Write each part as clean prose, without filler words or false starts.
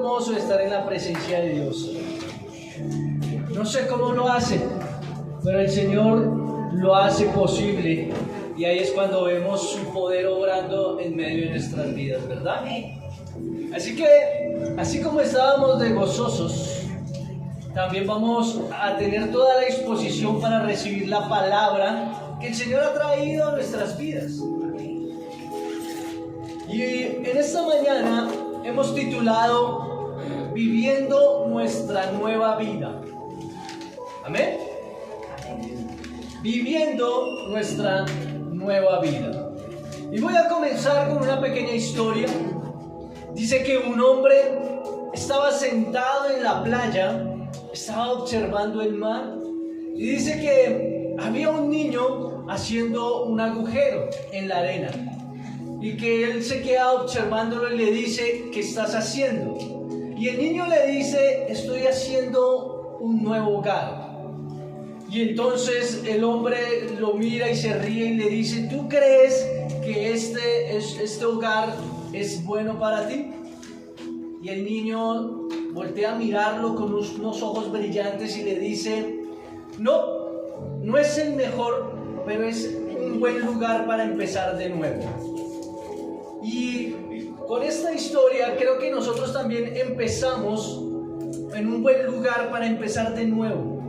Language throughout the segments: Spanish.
hermoso estar en la presencia de Dios. No sé cómo lo hace, pero el Señor lo hace posible. Y ahí es cuando vemos su poder obrando en medio de nuestras vidas, ¿verdad? Así que, así como estábamos de gozosos, también vamos a tener toda la disposición para recibir la palabra que el Señor ha traído a nuestras vidas. Y en esta mañana hemos titulado Viviendo nuestra nueva vida. Amén. Viviendo nuestra nueva vida. Y voy a comenzar con una pequeña historia. Dice que un hombre estaba sentado en la playa, estaba observando el mar, y dice que había un niño haciendo un agujero en la arena, y que él se queda observándolo y le dice: ¿qué estás haciendo? Y el niño le dice: estoy haciendo un nuevo hogar. Y entonces el hombre lo mira y se ríe y le dice: ¿tú crees que este hogar es bueno para ti? Y el niño voltea a mirarlo con unos ojos brillantes y le dice: no es el mejor, pero es un buen lugar para empezar de nuevo. Y con esta historia creo que nosotros también empezamos en un buen lugar para empezar de nuevo.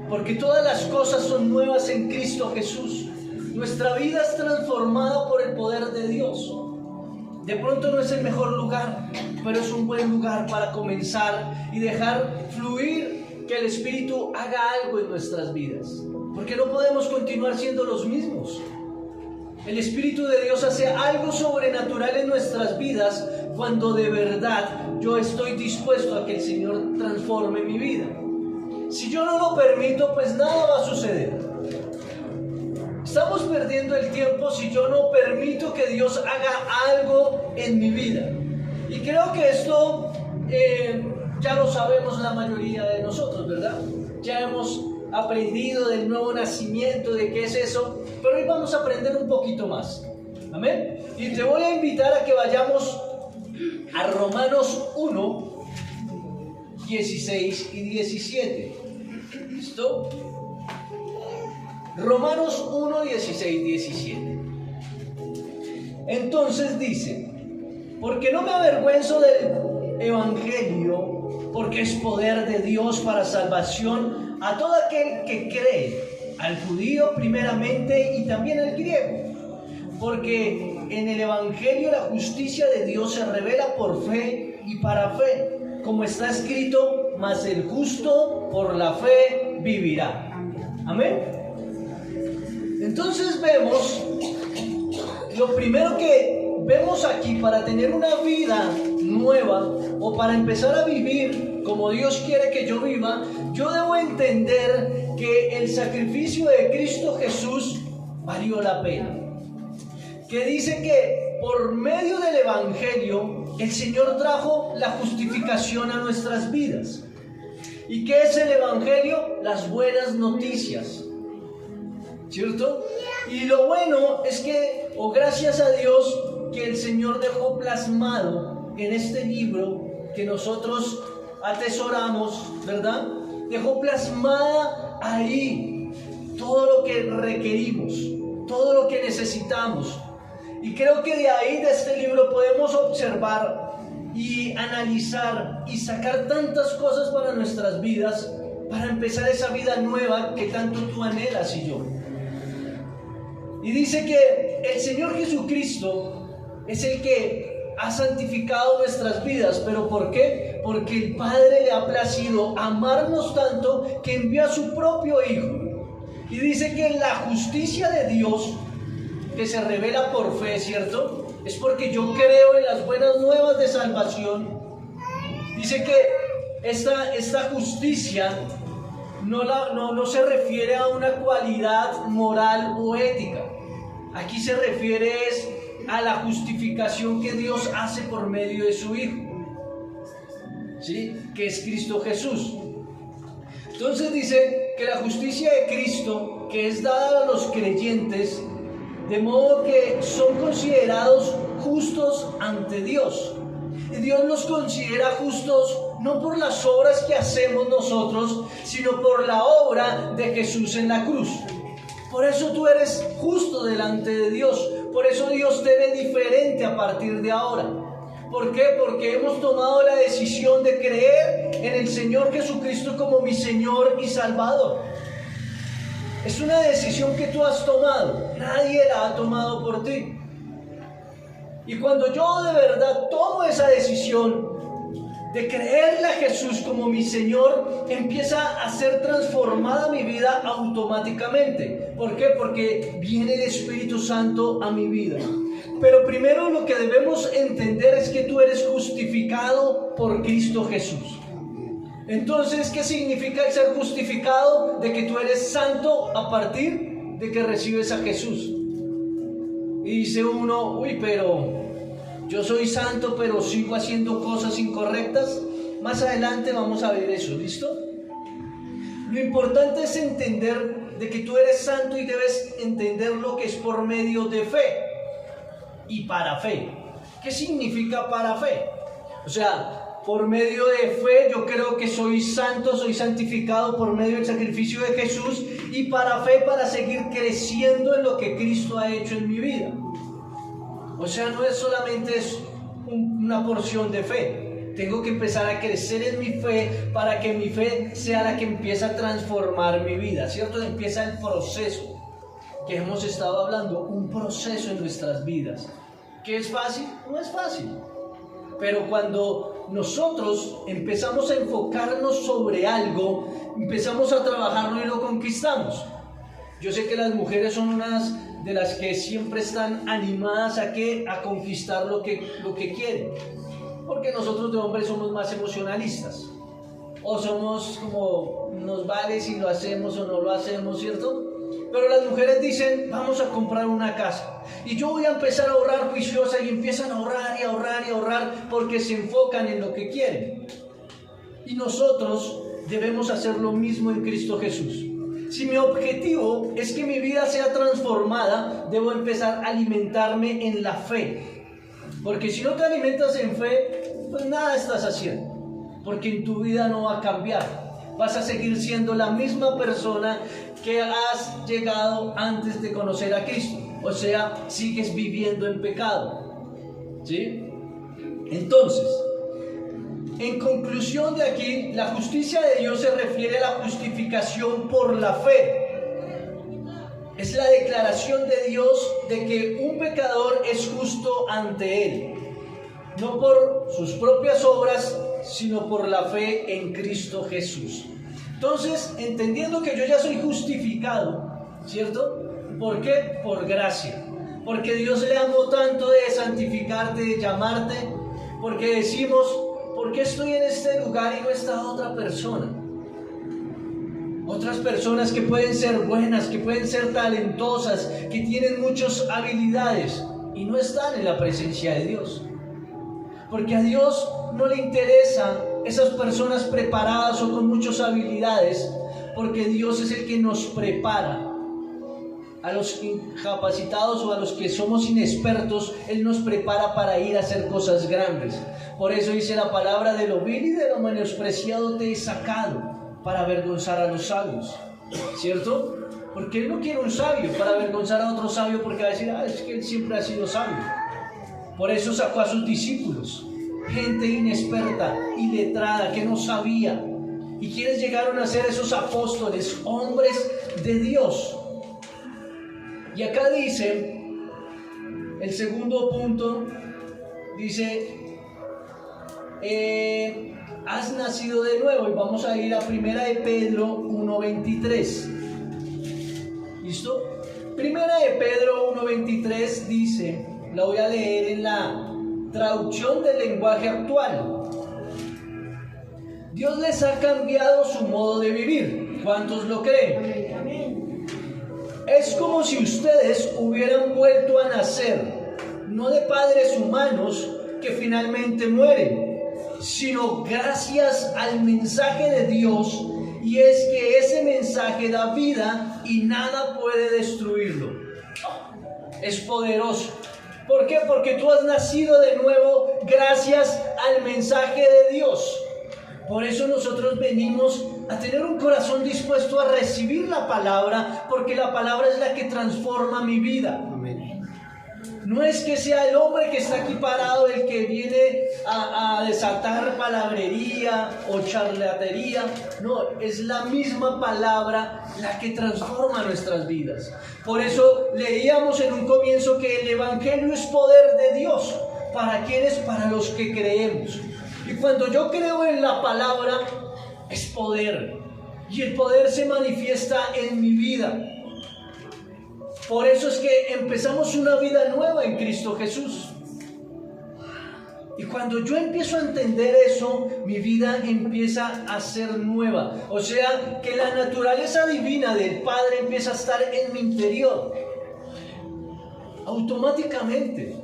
Porque todas las cosas son nuevas en Cristo Jesús. Nuestra vida es transformada por el poder de Dios. De pronto no es el mejor lugar, pero es un buen lugar para comenzar y dejar fluir que el Espíritu haga algo en nuestras vidas. Porque no podemos continuar siendo los mismos. El Espíritu de Dios hace algo sobrenatural en nuestras vidas cuando de verdad yo estoy dispuesto a que el Señor transforme mi vida. Si yo no lo permito, pues nada va a suceder. Estamos perdiendo el tiempo si yo no permito que Dios haga algo en mi vida. Y creo que esto ya lo sabemos la mayoría de nosotros, ¿verdad? Ya hemos aprendido del nuevo nacimiento, de qué es eso, pero hoy vamos a aprender un poquito más. Amén. Y te voy a invitar a que vayamos a Romanos 1, 16 y 17. ¿Listo? Romanos 1, 16, 17. Entonces dice: porque no me avergüenzo del Evangelio, porque es poder de Dios para salvación a todo aquel que cree, al judío primeramente y también al griego. Porque en el Evangelio la justicia de Dios se revela por fe y para fe, como está escrito: mas el justo por la fe vivirá. Amén. Entonces vemos, lo primero que vemos aquí, para tener una vida nueva o para empezar a vivir como Dios quiere que yo viva, yo debo entender que el sacrificio de Cristo Jesús valió la pena. Que dice que por medio del Evangelio el Señor trajo la justificación a nuestras vidas. ¿Y qué es el Evangelio? Las buenas noticias, ¿cierto? Y lo bueno es que, gracias a Dios, que el Señor dejó plasmado en este libro que nosotros atesoramos, ¿verdad? Dejó plasmada ahí todo lo que requerimos, todo lo que necesitamos. Y creo que de ahí, de este libro, podemos observar y analizar y sacar tantas cosas para nuestras vidas, para empezar esa vida nueva que tanto tú anhelas y yo. Y dice que el Señor Jesucristo es el que ha santificado nuestras vidas. ¿Pero por qué? Porque el Padre le ha placido amarnos tanto que envió a su propio Hijo. Y dice que la justicia de Dios, que se revela por fe, ¿cierto? Es porque yo creo en las buenas nuevas de salvación. Dice que esta justicia no se refiere a una cualidad moral o ética. Aquí se refiere a la justificación que Dios hace por medio de su Hijo, ¿sí? Que es Cristo Jesús. Entonces dice que la justicia de Cristo, que es dada a los creyentes, de modo que son considerados justos ante Dios. Y Dios los considera justos no por las obras que hacemos nosotros, sino por la obra de Jesús en la cruz. Por eso tú eres justo delante de Dios. Por eso Dios te ve diferente a partir de ahora. ¿Por qué? Porque hemos tomado la decisión de creer en el Señor Jesucristo como mi Señor y Salvador. Es una decisión que tú has tomado. Nadie la ha tomado por ti. Y cuando yo de verdad tomo esa decisión de creerle a Jesús como mi Señor, empieza a ser transformada mi vida automáticamente. ¿Por qué? Porque viene el Espíritu Santo a mi vida. Pero primero lo que debemos entender es que tú eres justificado por Cristo Jesús. Entonces, ¿qué significa el ser justificado? De que tú eres santo a partir de que recibes a Jesús. Y dice uno, uy, pero yo soy santo, pero sigo haciendo cosas incorrectas. Más adelante vamos a ver eso, ¿listo? Lo importante es entender de que tú eres santo y debes entender lo que es por medio de fe y para fe. ¿Qué significa para fe? O sea, por medio de fe yo creo que soy santo, soy santificado por medio del sacrificio de Jesús, y para fe para seguir creciendo en lo que Cristo ha hecho en mi vida. O sea, no es solamente una porción de fe. Tengo que empezar a crecer en mi fe para que mi fe sea la que empiece a transformar mi vida, ¿cierto? Empieza el proceso que hemos estado hablando, un proceso en nuestras vidas. ¿Qué es fácil? No es fácil. Pero cuando nosotros empezamos a enfocarnos sobre algo, empezamos a trabajarlo y lo conquistamos. Yo sé que las mujeres son unas de las que siempre están animadas a conquistar lo que quieren. Porque nosotros de hombres somos más emocionalistas. O somos como, nos vale si lo hacemos o no lo hacemos, ¿cierto? Pero las mujeres dicen, vamos a comprar una casa. Y yo voy a empezar a ahorrar juiciosa, y empiezan a ahorrar y ahorrar y ahorrar porque se enfocan en lo que quieren. Y nosotros debemos hacer lo mismo en Cristo Jesús. Si mi objetivo es que mi vida sea transformada, debo empezar a alimentarme en la fe. Porque si no te alimentas en fe, pues nada estás haciendo. Porque en tu vida no va a cambiar. Vas a seguir siendo la misma persona que has llegado antes de conocer a Cristo. O sea, sigues viviendo en pecado. ¿Sí? Entonces, en conclusión de aquí, la justicia de Dios se refiere a la justificación por la fe. Es la declaración de Dios de que un pecador es justo ante Él, no por sus propias obras, sino por la fe en Cristo Jesús. Entonces, entendiendo que yo ya soy justificado, ¿cierto? ¿Por qué? Por gracia. Porque Dios le amó tanto de santificarte, de llamarte, porque decimos, ¿por qué estoy en este lugar y no está otra persona? Otras personas que pueden ser buenas, que pueden ser talentosas, que tienen muchas habilidades y no están en la presencia de Dios. Porque a Dios no le interesan esas personas preparadas o con muchas habilidades, porque Dios es el que nos prepara. A los incapacitados o a los que somos inexpertos, Él nos prepara para ir a hacer cosas grandes. Por eso dice la palabra, de lo vil y de lo menospreciado te he sacado para avergonzar a los sabios, ¿cierto? Porque Él no quiere un sabio para avergonzar a otro sabio, porque va a decir, es que Él siempre ha sido sabio. Por eso sacó a sus discípulos, gente inexperta, iletrada, que no sabía. ¿Y quiénes llegaron a ser esos apóstoles, hombres de Dios? Y acá dice, el segundo punto, dice, has nacido de nuevo. Y vamos a ir a 1 de Pedro 1:23. ¿Listo? 1 de Pedro 1:23 dice, la voy a leer en la traducción del lenguaje actual. Dios les ha cambiado su modo de vivir. ¿Cuántos lo creen? Es como si ustedes hubieran vuelto a nacer, no de padres humanos que finalmente mueren, sino gracias al mensaje de Dios, y es que ese mensaje da vida y nada puede destruirlo. Es poderoso. ¿Por qué? Porque tú has nacido de nuevo gracias al mensaje de Dios. Por eso nosotros venimos a tener un corazón dispuesto a recibir la palabra, porque la palabra es la que transforma mi vida. Amén. No es que sea el hombre que está aquí parado el que viene a desatar palabrería o charlatería. No, es la misma palabra la que transforma nuestras vidas. Por eso leíamos en un comienzo que el Evangelio es poder de Dios. ¿Para quiénes? Para los que creemos. Y cuando yo creo en la palabra, es poder. Y el poder se manifiesta en mi vida. Por eso es que empezamos una vida nueva en Cristo Jesús. Y cuando yo empiezo a entender eso, mi vida empieza a ser nueva. O sea, que la naturaleza divina del Padre empieza a estar en mi interior. Automáticamente,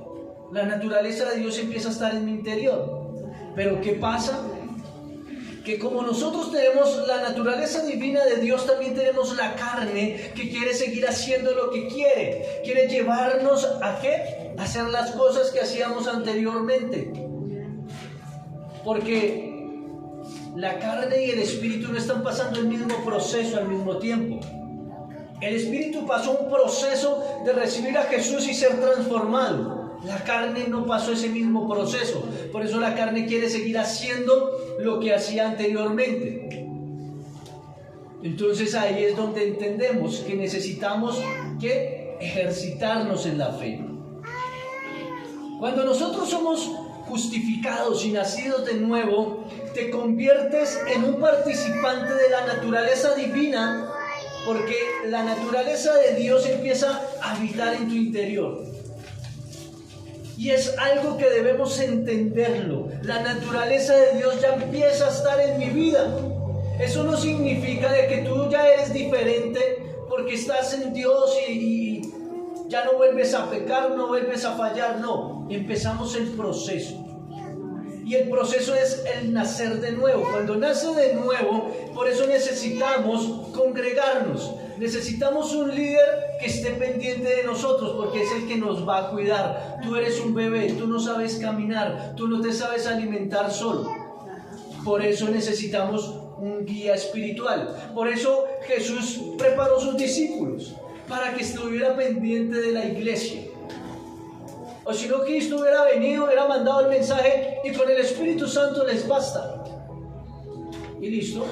la naturaleza de Dios empieza a estar en mi interior. Pero ¿qué pasa? Que como nosotros tenemos la naturaleza divina de Dios, también tenemos la carne que quiere seguir haciendo lo que quiere. Quiere llevarnos ¿a qué? A hacer las cosas que hacíamos anteriormente. Porque la carne y el espíritu no están pasando el mismo proceso al mismo tiempo. El espíritu pasó un proceso de recibir a Jesús y ser transformado. La carne no pasó ese mismo proceso. Por eso la carne quiere seguir haciendo lo que hacía anteriormente. Entonces ahí es donde entendemos que necesitamos que ejercitarnos en la fe. Cuando nosotros somos justificados y nacidos de nuevo, te conviertes en un participante de la naturaleza divina, porque la naturaleza de Dios empieza a habitar en tu interior. Y es algo que debemos entenderlo. La naturaleza de Dios ya empieza a estar en mi vida. Eso no significa de que tú ya eres diferente porque estás en Dios y ya no vuelves a pecar, no vuelves a fallar. No, empezamos el proceso. Y el proceso es el nacer de nuevo. Cuando nace de nuevo, por eso necesitamos congregarnos. Necesitamos un líder que esté pendiente de nosotros, porque es el que nos va a cuidar. Tú eres un bebé, tú no sabes caminar, tú no te sabes alimentar solo. Por eso necesitamos un guía espiritual. Por eso Jesús preparó sus discípulos, para que estuviera pendiente de la iglesia. O si no, Cristo hubiera venido, hubiera mandado el mensaje y con el Espíritu Santo les basta. Y listo,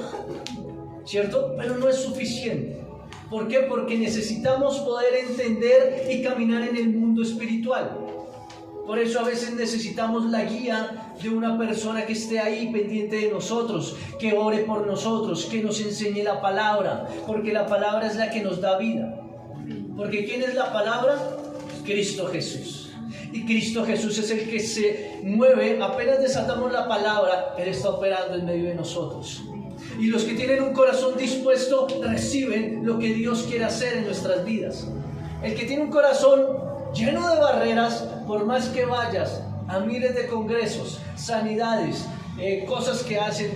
¿cierto? Pero no es suficiente. ¿Por qué? Porque necesitamos poder entender y caminar en el mundo espiritual. Por eso a veces necesitamos la guía de una persona que esté ahí pendiente de nosotros, que ore por nosotros, que nos enseñe la palabra, porque la palabra es la que nos da vida. Porque ¿quién es la palabra? Cristo Jesús. Y Cristo Jesús es el que se mueve, apenas desatamos la palabra, Él está operando en medio de nosotros. Y los que tienen un corazón dispuesto reciben lo que Dios quiere hacer en nuestras vidas. El que tiene un corazón lleno de barreras, por más que vayas a miles de congresos, sanidades, cosas que hacen,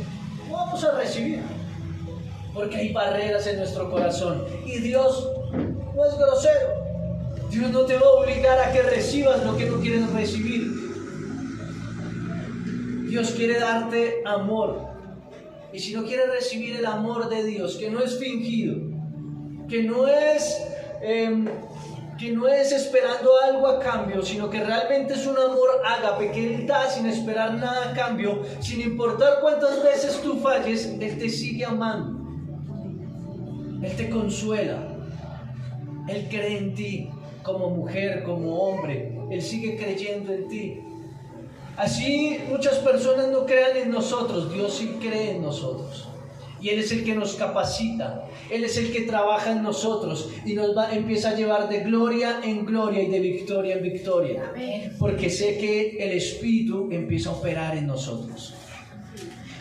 no vamos a recibir. Porque hay barreras en nuestro corazón. Y Dios no es grosero. Dios no te va a obligar a que recibas lo que no quieres recibir. Dios quiere darte amor. Y si no quieres recibir el amor de Dios, que no es fingido, que no es esperando algo a cambio, sino que realmente es un amor ágape, que Él da sin esperar nada a cambio, sin importar cuántas veces tú falles, Él te sigue amando. Él te consuela. Él cree en ti. Como mujer, como hombre, Él sigue creyendo en ti. Así muchas personas no crean en nosotros, Dios sí cree en nosotros. Y Él es el que nos capacita, Él es el que trabaja en nosotros y empieza a llevar de gloria en gloria y de victoria en victoria. Amén. Porque sé que el Espíritu empieza a operar en nosotros.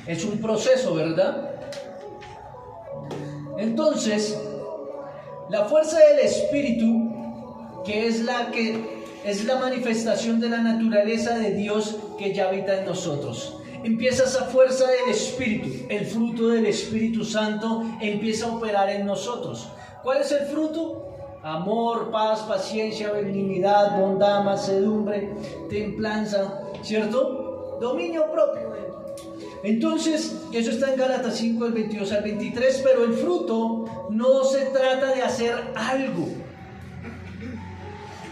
Es un proceso, ¿verdad? Entonces, la fuerza del Espíritu, que es la manifestación de la naturaleza de Dios que ya habita en nosotros. Empieza esa fuerza del Espíritu, el fruto del Espíritu Santo empieza a operar en nosotros. ¿Cuál es el fruto? Amor, paz, paciencia, benignidad, bondad, mansedumbre, templanza, ¿cierto? Dominio propio. Entonces, eso está en Gálatas 5, del 22 al 23, pero el fruto no se trata de hacer algo.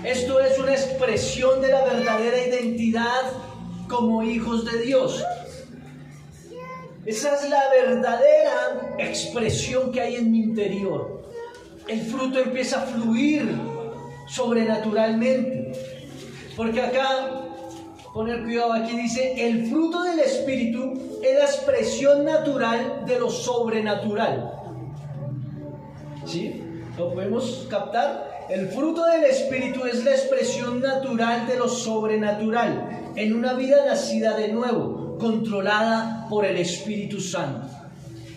Esto es una expresión de la verdadera identidad como hijos de Dios. Esa es la verdadera expresión que hay en mi interior. El fruto empieza a fluir sobrenaturalmente. Porque acá, poner cuidado, aquí dice, el fruto del Espíritu es la expresión natural de lo sobrenatural. ¿Sí? ¿Lo podemos captar? El fruto del Espíritu es la expresión natural de lo sobrenatural en una vida nacida de nuevo, controlada por el Espíritu Santo.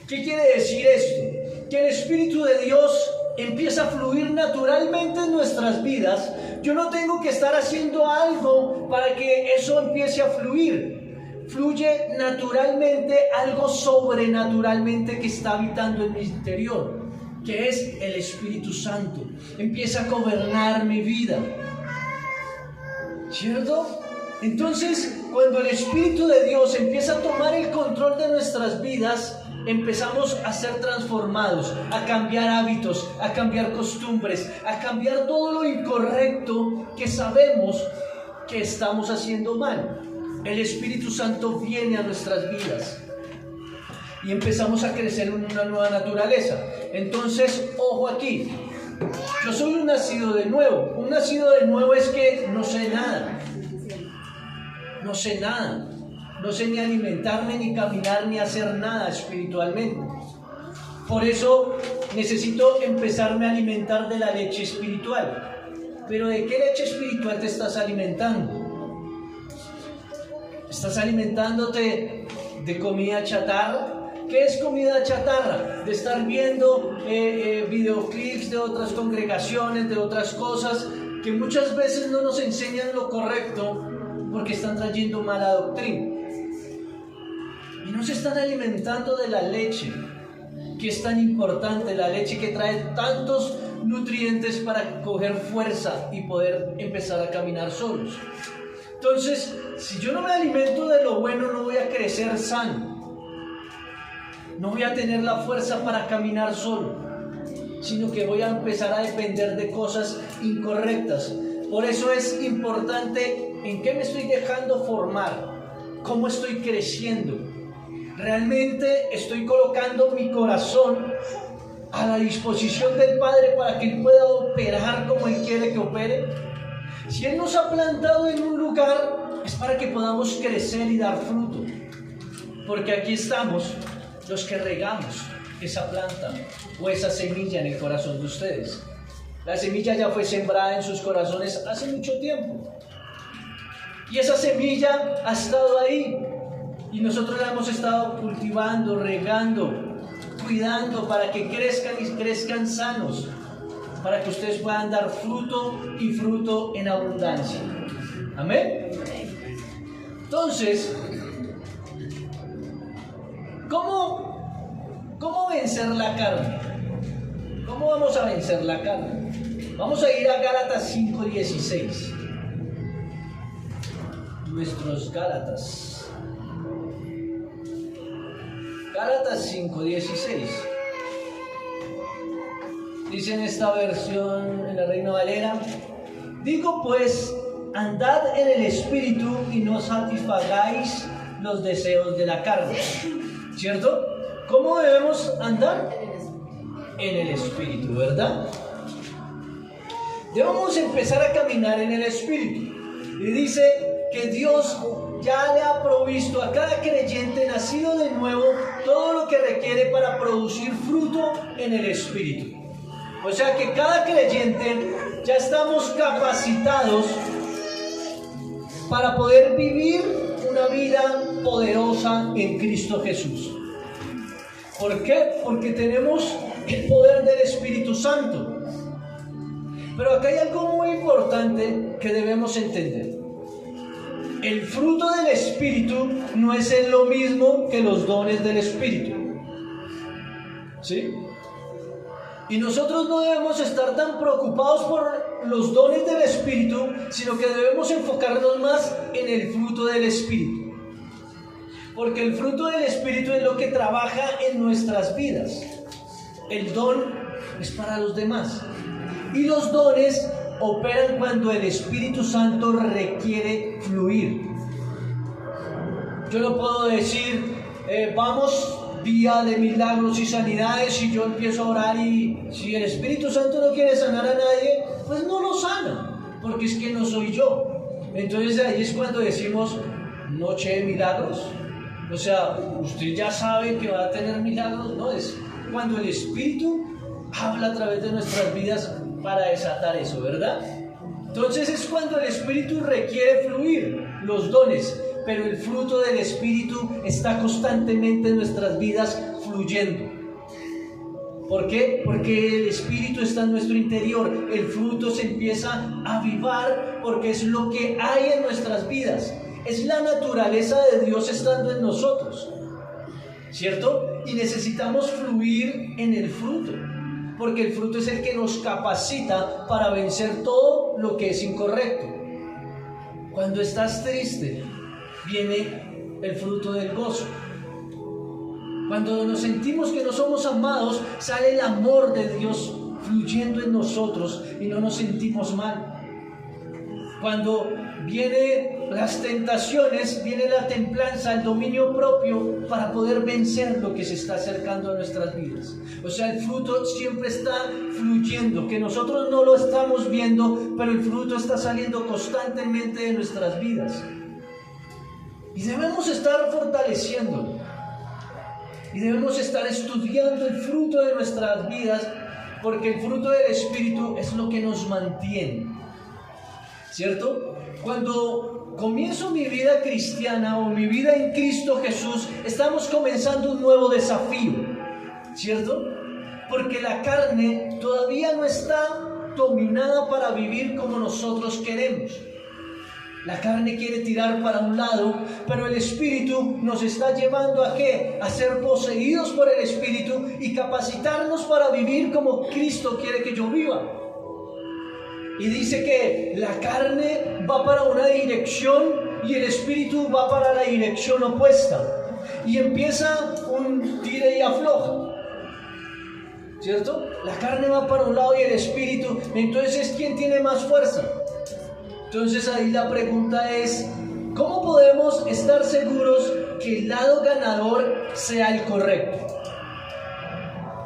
¿Qué quiere decir esto? Que el Espíritu de Dios empieza a fluir naturalmente en nuestras vidas. Yo no tengo que estar haciendo algo para que eso empiece a fluir. Fluye naturalmente algo sobrenaturalmente que está habitando en mi interior, que es el Espíritu Santo. Empieza a gobernar mi vida, ¿cierto? Entonces, cuando el Espíritu de Dios empieza a tomar el control de nuestras vidas, empezamos a ser transformados, a cambiar hábitos, a cambiar costumbres, a cambiar todo lo incorrecto que sabemos que estamos haciendo mal. El Espíritu Santo viene a nuestras vidas y empezamos a crecer en una nueva naturaleza. Entonces, ojo aquí, yo soy un nacido de nuevo. Un nacido de nuevo es que no sé nada. No sé nada. No sé ni alimentarme, ni caminar, ni hacer nada espiritualmente. Por eso necesito empezarme a alimentar de la leche espiritual. Pero ¿de qué leche espiritual te estás alimentando? ¿Estás alimentándote de comida chatarra? ¿Qué es comida chatarra? De estar viendo videoclips de otras congregaciones, de otras cosas que muchas veces no nos enseñan lo correcto porque están trayendo mala doctrina. Y no se están alimentando de la leche, que es tan importante, la leche que trae tantos nutrientes para coger fuerza y poder empezar a caminar solos. Entonces, si yo no me alimento de lo bueno, no voy a crecer sano. No voy a tener la fuerza para caminar solo, sino que voy a empezar a depender de cosas incorrectas. Por eso es importante en qué me estoy dejando formar, cómo estoy creciendo. ¿Realmente estoy colocando mi corazón a la disposición del Padre para que Él pueda operar como Él quiere que opere? Si Él nos ha plantado en un lugar, es para que podamos crecer y dar fruto. Porque aquí estamos los que regamos esa planta o esa semilla en el corazón de ustedes. La semilla ya fue sembrada en sus corazones hace mucho tiempo. Y esa semilla ha estado ahí. Y nosotros la hemos estado cultivando, regando, cuidando para que crezcan y crezcan sanos. Para que ustedes puedan dar fruto y fruto en abundancia. Amén. Entonces, ¿cómo vencer la carne? ¿Cómo vamos a vencer la carne? Vamos a ir a Gálatas 5:16. Nuestros Gálatas. Gálatas 5:16. Dice en esta versión, en la Reina Valera: digo pues, andad en el Espíritu y no satisfagáis los deseos de la carne. ¿Cierto? ¿Cómo debemos andar? En el Espíritu, ¿verdad? Debemos empezar a caminar en el Espíritu. Y dice que Dios ya le ha provisto a cada creyente nacido de nuevo todo lo que requiere para producir fruto en el Espíritu. O sea que cada creyente ya estamos capacitados para poder vivir una vida poderosa en Cristo Jesús. ¿Por qué? Porque tenemos el poder del Espíritu Santo. Pero acá hay algo muy importante que debemos entender. El fruto del Espíritu no es lo mismo que los dones del Espíritu. ¿Sí? Y nosotros no debemos estar tan preocupados por los dones del Espíritu, sino que debemos enfocarnos más en el fruto del Espíritu. Porque el fruto del Espíritu es lo que trabaja en nuestras vidas. El don es para los demás. Y los dones operan cuando el Espíritu Santo requiere fluir. Yo no puedo decir, vamos día de milagros y sanidades, y yo empiezo a orar, y si el Espíritu Santo no quiere sanar a nadie, pues no lo sana, porque es que no soy yo. Entonces ahí es cuando decimos noche de milagros. O sea, usted ya sabe que va a tener milagros. No, es cuando el Espíritu habla a través de nuestras vidas para desatar eso, ¿verdad? Entonces es cuando el Espíritu requiere fluir los dones, pero el fruto del Espíritu está constantemente en nuestras vidas fluyendo. ¿Por qué? Porque el Espíritu está en nuestro interior. El fruto se empieza a avivar porque es lo que hay en nuestras vidas. Es la naturaleza de Dios estando en nosotros, ¿cierto? Y necesitamos fluir en el fruto, porque el fruto es el que nos capacita para vencer todo lo que es incorrecto. Cuando estás triste, viene el fruto del gozo. Cuando nos sentimos que no somos amados, sale el amor de Dios fluyendo en nosotros y no nos sentimos mal. Cuando vienen las tentaciones, viene la templanza, el dominio propio para poder vencer lo que se está acercando a nuestras vidas. O sea, el fruto siempre está fluyendo, que nosotros no lo estamos viendo, pero el fruto está saliendo constantemente de nuestras vidas. Y debemos estar fortaleciéndolo. Y debemos estar estudiando el fruto de nuestras vidas, porque el fruto del Espíritu es lo que nos mantiene, ¿cierto? Cuando comienzo mi vida cristiana o mi vida en Cristo Jesús, estamos comenzando un nuevo desafío, ¿cierto? Porque la carne todavía no está dominada para vivir como nosotros queremos. La carne quiere tirar para un lado, pero el Espíritu nos está llevando ¿a qué? A ser poseídos por el Espíritu y capacitarnos para vivir como Cristo quiere que yo viva. Y dice que la carne va para una dirección y el Espíritu va para la dirección opuesta. Y empieza un tire y afloja, ¿cierto? La carne va para un lado y el Espíritu. Entonces, ¿quién tiene más fuerza? Entonces ahí la pregunta es, ¿cómo podemos estar seguros que el lado ganador sea el correcto?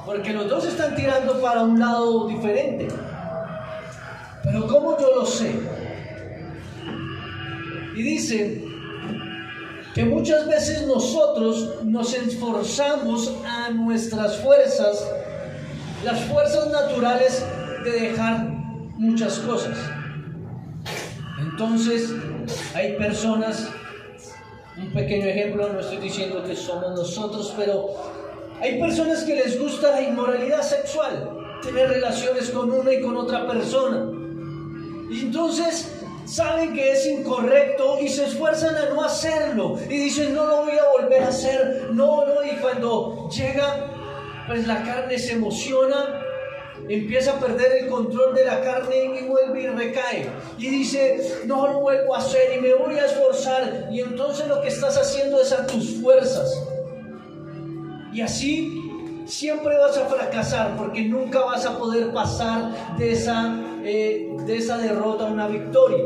Porque los dos están tirando para un lado diferente. Pero ¿cómo yo lo sé? Y dice que muchas veces nosotros nos esforzamos a nuestras fuerzas, las fuerzas naturales de dejar muchas cosas. Entonces, hay personas, un pequeño ejemplo, no estoy diciendo que somos nosotros, pero hay personas que les gusta la inmoralidad sexual, tener relaciones con una y con otra persona. Y entonces saben que es incorrecto y se esfuerzan a no hacerlo. Y dicen, no lo voy a volver a hacer, no, y cuando llega, pues la carne se emociona, empieza a perder el control de la carne y vuelve y recae. Y dice, no lo vuelvo a hacer y me voy a esforzar. Y entonces lo que estás haciendo es a tus fuerzas. Y así siempre vas a fracasar porque nunca vas a poder pasar de esa derrota a una victoria.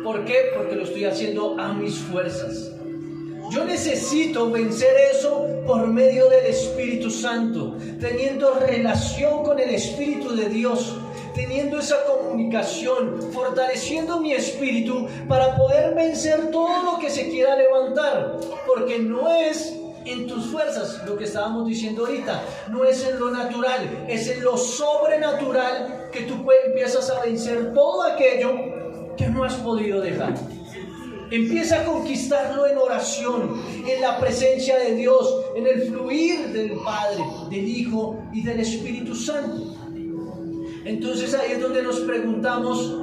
¿Por qué? Porque lo estoy haciendo a mis fuerzas. Yo necesito vencer eso por medio del Espíritu Santo, teniendo relación con el Espíritu de Dios, teniendo esa comunicación, fortaleciendo mi espíritu para poder vencer todo lo que se quiera levantar, porque no es en tus fuerzas, lo que estábamos diciendo ahorita, no es en lo natural, es en lo sobrenatural que tú empiezas a vencer todo aquello que no has podido dejar. Empieza a conquistarlo en oración, en la presencia de Dios, en el fluir del Padre, del Hijo y del Espíritu Santo. Entonces ahí es donde nos preguntamos,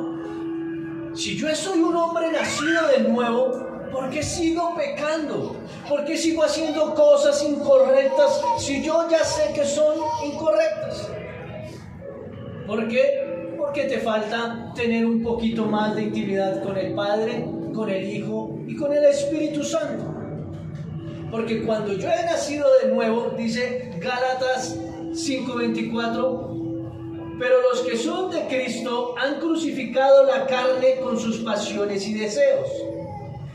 si yo soy un hombre nacido de nuevo, ¿por qué sigo pecando? ¿Por qué sigo haciendo cosas incorrectas si yo ya sé que son incorrectas? ¿Por qué? Porque te falta tener un poquito más de intimidad con el Padre, con el Hijo y con el Espíritu Santo. Porque cuando yo he nacido de nuevo, dice Gálatas 5:24, pero los que son de Cristo han crucificado la carne con sus pasiones y deseos.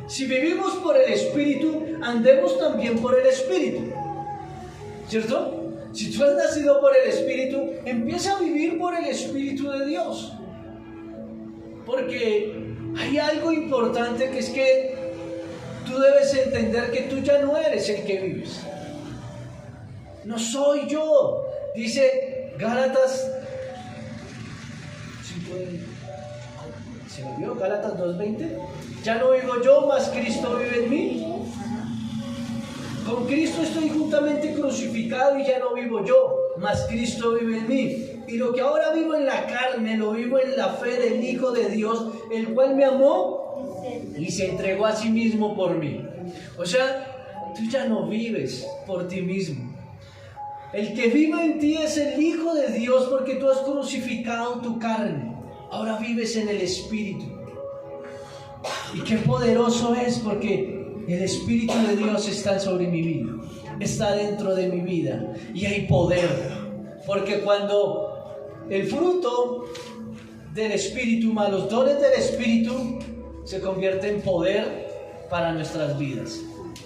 Si vivimos por el Espíritu, andemos también por el Espíritu. ¿Cierto? Si tú has nacido por el Espíritu, empieza a vivir por el Espíritu de Dios. Porque hay algo importante, que es que tú debes entender que tú ya no eres el que vives. No soy yo. Dice Gálatas 2:20. Ya no vivo yo, mas Cristo vive en mí. Con Cristo estoy juntamente crucificado y ya no vivo yo, mas Cristo vive en mí. Y lo que ahora vivo en la carne, lo vivo en la fe del Hijo de Dios, el cual me amó y se entregó a sí mismo por mí. O sea, tú ya no vives por ti mismo. El que vive en ti es el Hijo de Dios, porque tú has crucificado tu carne. Ahora vives en el Espíritu. Y qué poderoso es, porque el Espíritu de Dios está sobre mi vida, está dentro de mi vida, y hay poder. Porque cuando el fruto del Espíritu más los dones del Espíritu se convierten en poder para nuestras vidas.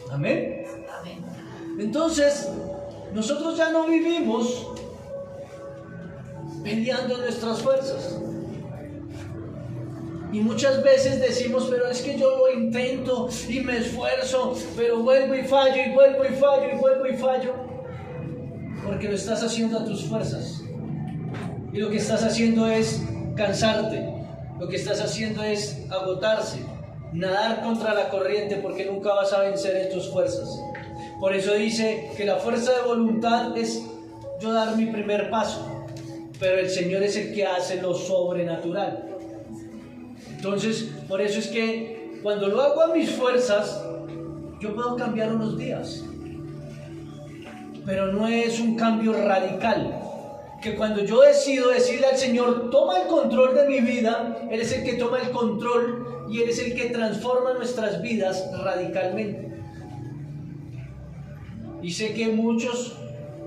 Amén. Entonces, nosotros ya no vivimos peleando nuestras fuerzas. Y muchas veces decimos, pero es que yo lo intento y me esfuerzo, pero vuelvo y fallo, y vuelvo y fallo, y vuelvo y fallo. Porque lo estás haciendo a tus fuerzas. Y lo que estás haciendo es cansarte. Lo que estás haciendo es agotarse, nadar contra la corriente, porque nunca vas a vencer en tus fuerzas. Por eso dice que la fuerza de voluntad es yo dar mi primer paso, pero el Señor es el que hace lo sobrenatural. Entonces, por eso es que cuando lo hago a mis fuerzas, yo puedo cambiar unos días, pero no es un cambio radical. Que cuando yo decido decirle al Señor, toma el control de mi vida, Él es el que toma el control y Él es el que transforma nuestras vidas radicalmente. Y sé que muchos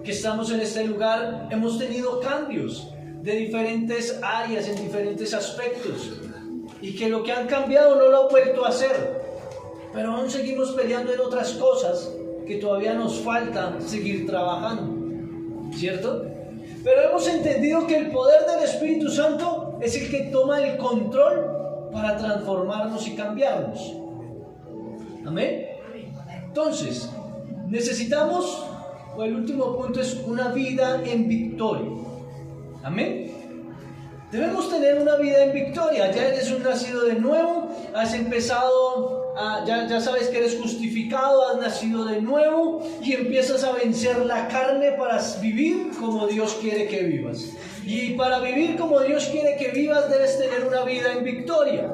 que estamos en este lugar hemos tenido cambios de diferentes áreas, en diferentes aspectos, y que lo que han cambiado no lo han vuelto a hacer, pero aún seguimos peleando en otras cosas que todavía nos falta seguir trabajando, ¿cierto? Pero hemos entendido que el poder del Espíritu Santo es el que toma el control para transformarnos y cambiarnos. Amén. Entonces, necesitamos, o el último punto es una vida en victoria. Amén. Debemos tener una vida en victoria. Ya eres un nacido de nuevo, has empezado, ya sabes que eres justificado, has nacido de nuevo y empiezas a vencer la carne para vivir como Dios quiere que vivas. Y para vivir como Dios quiere que vivas debes tener una vida en victoria.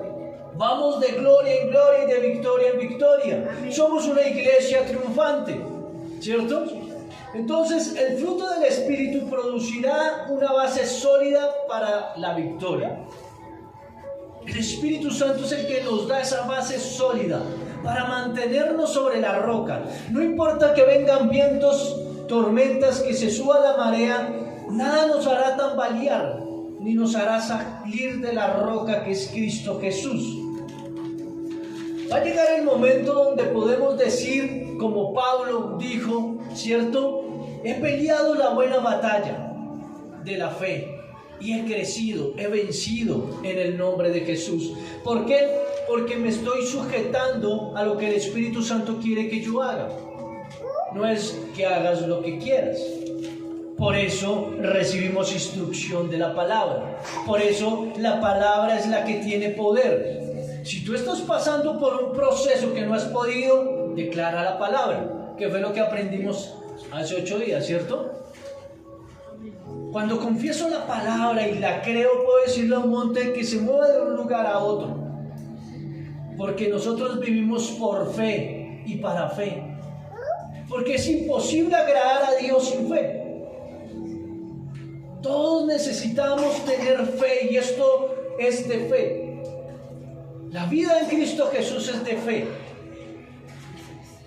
Vamos de gloria en gloria y de victoria en victoria. Somos una iglesia triunfante, ¿cierto? Entonces, el fruto del Espíritu producirá una base sólida para la victoria. El Espíritu Santo es el que nos da esa base sólida para mantenernos sobre la roca. No importa que vengan vientos, tormentas, que se suba la marea, nada nos hará tambalear, ni nos hará salir de la roca que es Cristo Jesús. Va a llegar el momento donde podemos decir, como Pablo dijo, ¿cierto? He peleado la buena batalla de la fe y he crecido, he vencido en el nombre de Jesús. ¿Por qué? Porque me estoy sujetando a lo que el Espíritu Santo quiere que yo haga. No es que hagas lo que quieras. Por eso recibimos instrucción de la palabra. Por eso la palabra es la que tiene poder. Si tú estás pasando por un proceso que no has podido, declara la palabra, que fue lo que aprendimos hace 8 días, ¿cierto? Cuando confieso la palabra y la creo, puedo decirle a un monte que se mueva de un lugar a otro. Porque nosotros vivimos por fe y para fe. Porque es imposible agradar a Dios sin fe. Todos necesitamos tener fe y esto es de fe. La vida en Cristo Jesús es de fe.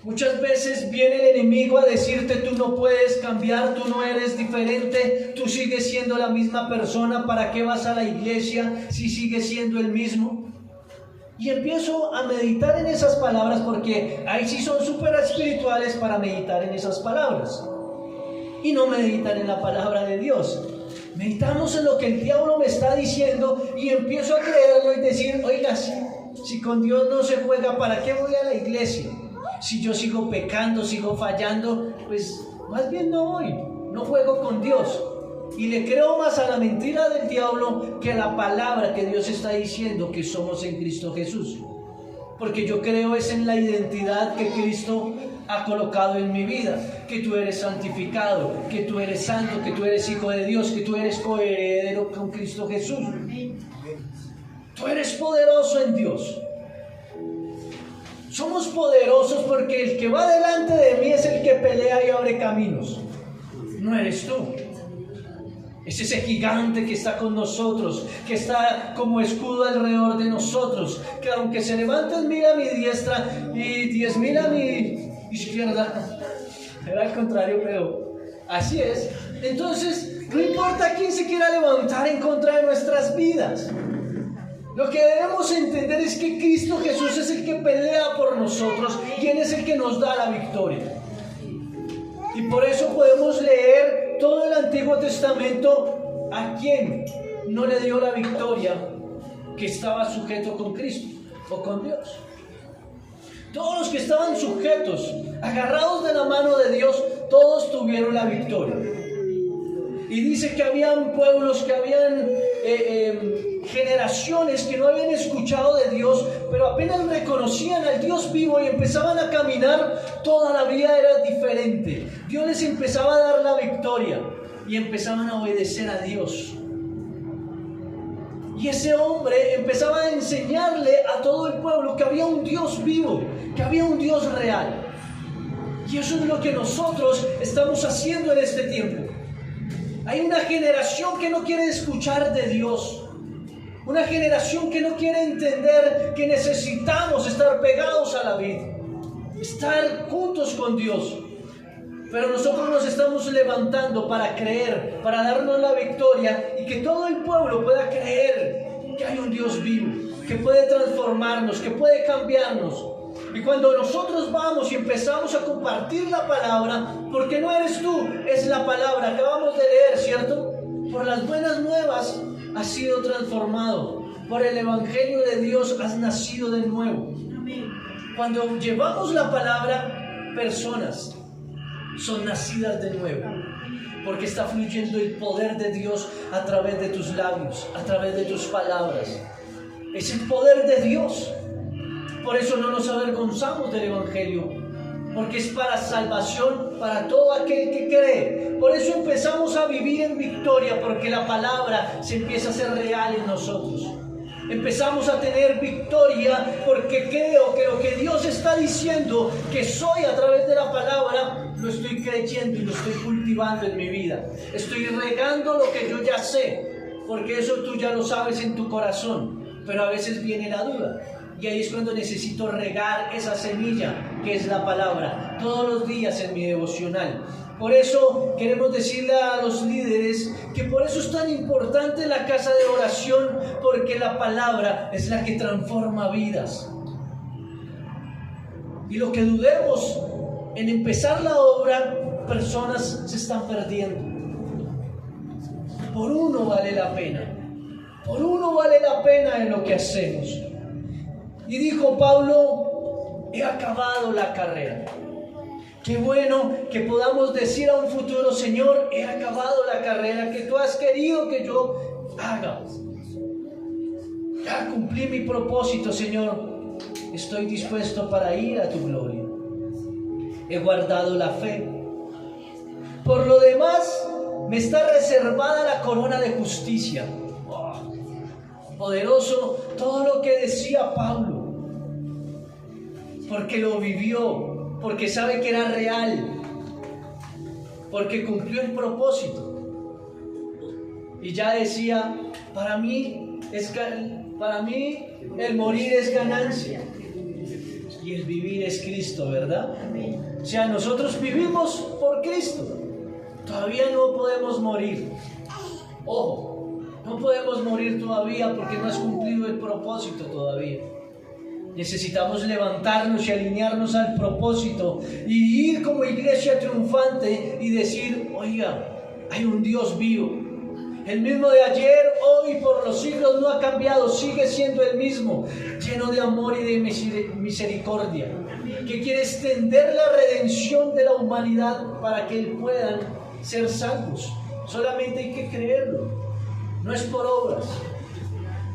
Muchas veces viene el enemigo a decirte: tú no puedes cambiar, tú no eres diferente, tú sigues siendo la misma persona, ¿para qué vas a la iglesia si sigues siendo el mismo? Y empiezo a meditar en esas palabras, porque ahí sí son súper espirituales para meditar en esas palabras. Y no meditan en la palabra de Dios. Meditamos en lo que el diablo me está diciendo y empiezo a creerlo y decir: oiga, si con Dios no se juega, ¿para qué voy a la iglesia? Si yo sigo pecando, sigo fallando, pues más bien no voy, no juego con Dios. Y le creo más a la mentira del diablo que a la palabra que Dios está diciendo que somos en Cristo Jesús. Porque yo creo es en la identidad que Cristo ha colocado en mi vida, que tú eres santificado, que tú eres santo, que tú eres hijo de Dios, que tú eres coheredero con Cristo Jesús. Tú eres poderoso en Dios. Somos poderosos porque el que va delante de mí es el que pelea y abre caminos. No eres tú. Es ese gigante que está con nosotros, que está como escudo alrededor de nosotros, que aunque se levanten 1000 a mi diestra y 10,000 a mi izquierda, era al contrario, pero así es. Entonces, no importa quién se quiera levantar en contra de nuestras vidas. Lo que debemos entender es que Cristo Jesús es el que pelea por nosotros y Él es el que nos da la victoria. Y por eso podemos leer todo el Antiguo Testamento. ¿A quién no le dio la victoria? Que estaba sujeto con Cristo o con Dios. Todos los que estaban sujetos, agarrados de la mano de Dios, todos tuvieron la victoria. Y dice que habían pueblos, que habían generaciones que no habían escuchado de Dios, pero apenas reconocían al Dios vivo y empezaban a caminar, toda la vida era diferente. Dios les empezaba a dar la victoria y empezaban a obedecer a Dios. Y ese hombre empezaba a enseñarle a todo el pueblo que había un Dios vivo, que había un Dios real. Y eso es lo que nosotros estamos haciendo en este tiempo. Hay una generación que no quiere escuchar de Dios. Una generación que no quiere entender que necesitamos estar pegados a la vid, estar juntos con Dios. Pero nosotros nos estamos levantando para creer, para darnos la victoria y que todo el pueblo pueda creer que hay un Dios vivo, que puede transformarnos, que puede cambiarnos. Y cuando nosotros vamos y empezamos a compartir la palabra, porque no eres tú, es la palabra, acabamos de leer, ¿cierto? Por las buenas nuevas has sido transformado, por el evangelio de Dios has nacido de nuevo. Cuando llevamos la palabra, personas son nacidas de nuevo, porque está fluyendo el poder de Dios a través de tus labios, a través de tus palabras. Es el poder de Dios. Por eso no nos avergonzamos del evangelio, porque es para salvación para todo aquel que cree. Por eso empezamos a vivir en victoria, porque la palabra se empieza a hacer real en nosotros. Empezamos a tener victoria porque creo que lo que Dios está diciendo que soy a través de la palabra, lo estoy creyendo y lo estoy cultivando en mi vida. Estoy regando lo que yo ya sé, porque eso tú ya lo sabes en tu corazón, pero a veces viene la duda. Y ahí es cuando necesito regar esa semilla que es la palabra todos los días en mi devocional. Por eso queremos decirle a los líderes que por eso es tan importante la casa de oración, porque la palabra es la que transforma vidas. Y lo que dudemos en empezar la obra, personas se están perdiendo. Por uno vale la pena. Por uno vale la pena en lo que hacemos. Y dijo Pablo: he acabado la carrera. Qué bueno que podamos decir a un futuro: Señor, he acabado la carrera que tú has querido que yo haga. Ya cumplí mi propósito, Señor. Estoy dispuesto para ir a tu gloria. He guardado la fe. Por lo demás, me está reservada la corona de justicia. Oh, poderoso todo lo que decía Pablo, porque lo vivió, porque sabe que era real, porque cumplió el propósito. Y ya decía: para mí el morir es ganancia. Y y el vivir es Cristo, ¿verdad? O sea, nosotros vivimos por Cristo. Todavía no podemos morir. Ojo, no podemos morir todavía porque no has cumplido el propósito todavía. Necesitamos levantarnos y alinearnos al propósito y ir como iglesia triunfante y decir: oiga, hay un Dios vivo. El mismo de ayer, hoy, por los siglos no ha cambiado, sigue siendo el mismo, lleno de amor y de misericordia, que quiere extender la redención de la humanidad para que puedan ser salvos. Solamente hay que creerlo. No es por obras,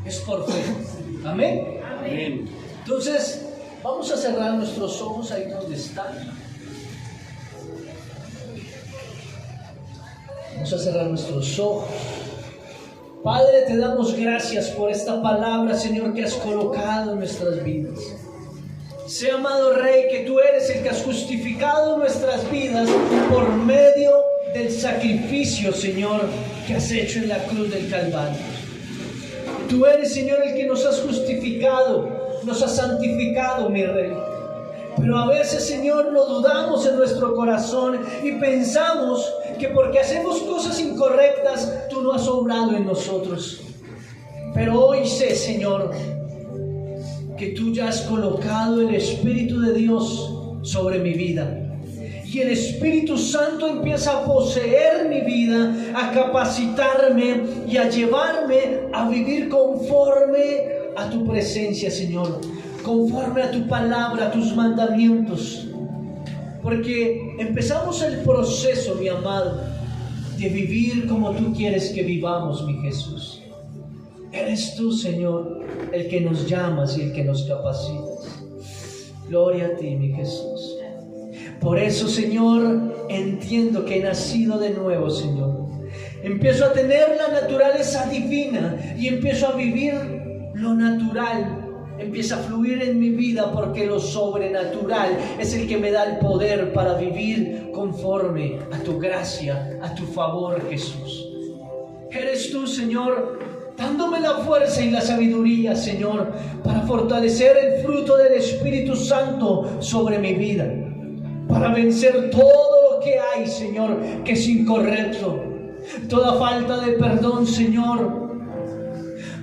es por fe. Amén. Amén. Entonces, vamos a cerrar nuestros ojos ahí donde están. Vamos a cerrar nuestros ojos. Padre, te damos gracias por esta palabra, Señor, que has colocado en nuestras vidas. Sea, amado Rey, que tú eres el que has justificado nuestras vidas por medio del sacrificio, Señor, que has hecho en la cruz del Calvario. Tú eres, Señor, el que nos has justificado, nos has santificado, mi Rey. Pero a veces, Señor, lo dudamos en nuestro corazón y pensamos que porque hacemos cosas incorrectas, tú no has obrado en nosotros. Pero hoy sé, Señor, que tú ya has colocado el Espíritu de Dios sobre mi vida. Y el Espíritu Santo empieza a poseer mi vida, a capacitarme y a llevarme a vivir conforme a tu presencia, Señor, conforme a tu palabra, a tus mandamientos. Porque empezamos el proceso, mi amado, de vivir como tú quieres que vivamos, mi Jesús. Eres tú, Señor, el que nos llamas y el que nos capacitas. Gloria a ti, mi Jesús. Por eso, Señor, entiendo que he nacido de nuevo, Señor. Empiezo a tener la naturaleza divina y empiezo a vivir lo natural. Empieza a fluir en mi vida porque lo sobrenatural es el que me da el poder para vivir conforme a tu gracia, a tu favor, Jesús. Eres tú, Señor, dándome la fuerza y la sabiduría, Señor, para fortalecer el fruto del Espíritu Santo sobre mi vida, para vencer todo lo que hay, Señor, que es incorrecto, toda falta de perdón, Señor.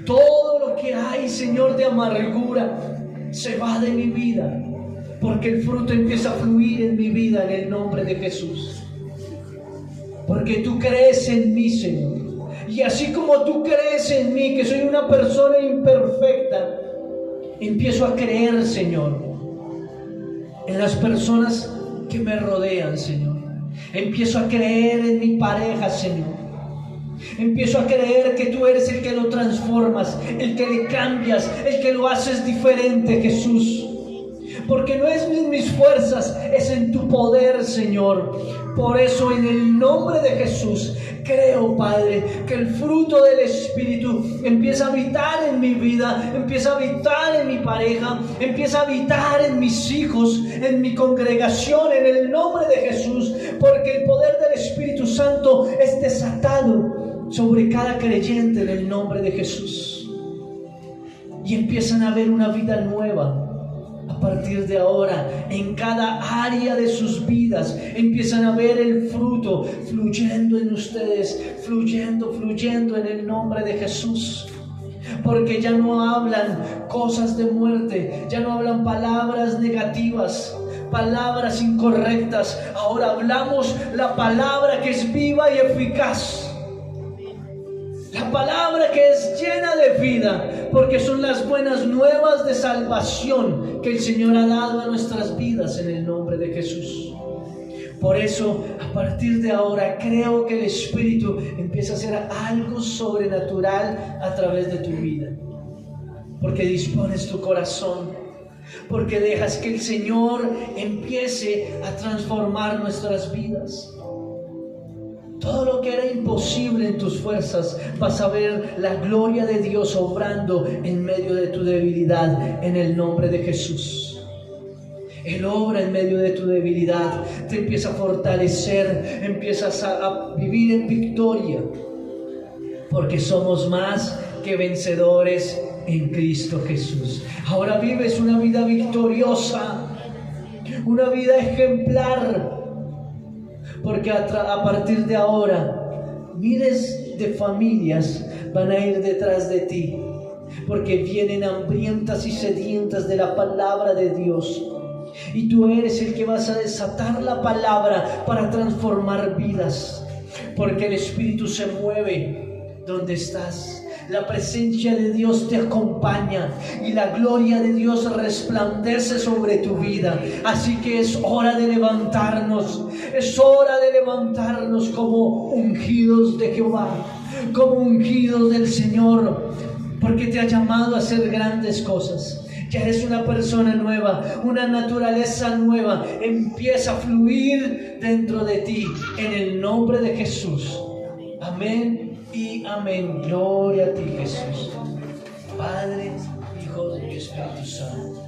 Todo lo que hay, Señor, de amargura se va de mi vida, porque el fruto empieza a fluir en mi vida en el nombre de Jesús. Porque tú crees en mí, Señor. Y así como tú crees en mí, que soy una persona imperfecta, empiezo a creer, Señor, en las personas que me rodean, Señor. Empiezo a creer en mi pareja, Señor. Empiezo a creer que tú eres el que lo transformas, el que le cambias, el que lo haces diferente, Jesús. Porque no es en mis fuerzas, es en tu poder, Señor. Por eso, en el nombre de Jesús, creo, Padre, que el fruto del Espíritu empieza a habitar en mi vida, empieza a habitar en mi pareja, empieza a habitar en mis hijos, en mi congregación, en el nombre de Jesús. Porque el poder del Espíritu Santo es desatado sobre cada creyente en el nombre de Jesús. Y empiezan a ver una vida nueva. A partir de ahora, en cada área de sus vidas, empiezan a ver el fruto fluyendo en ustedes, fluyendo en el nombre de Jesús. Porque ya no hablan cosas de muerte, ya no hablan palabras negativas, palabras incorrectas. Ahora hablamos la palabra que es viva y eficaz. La palabra que es llena de vida, porque son las buenas nuevas de salvación que el Señor ha dado a nuestras vidas en el nombre de Jesús. Por eso, a partir de ahora, creo que el Espíritu empieza a hacer algo sobrenatural a través de tu vida. Porque dispones tu corazón, porque dejas que el Señor empiece a transformar nuestras vidas. Todo lo que era imposible en tus fuerzas, vas a ver la gloria de Dios obrando en medio de tu debilidad, en el nombre de Jesús. Él obra en medio de tu debilidad, te empieza a fortalecer, empiezas a vivir en victoria, porque somos más que vencedores en Cristo Jesús. Ahora vives una vida victoriosa, una vida ejemplar, porque a partir de ahora miles de familias van a ir detrás de ti, porque vienen hambrientas y sedientas de la palabra de Dios. Y tú eres el que vas a desatar la palabra para transformar vidas, porque el Espíritu se mueve donde estás. La presencia de Dios te acompaña y la gloria de Dios resplandece sobre tu vida. Así que es hora de levantarnos. Es hora de levantarnos como ungidos de Jehová, como ungidos del Señor, porque te ha llamado a hacer grandes cosas. Ya eres una persona nueva, una naturaleza nueva. Empieza a fluir dentro de ti en el nombre de Jesús. Amén y amén. Gloria a ti, Jesús. Padre, Hijo y Espíritu Santo.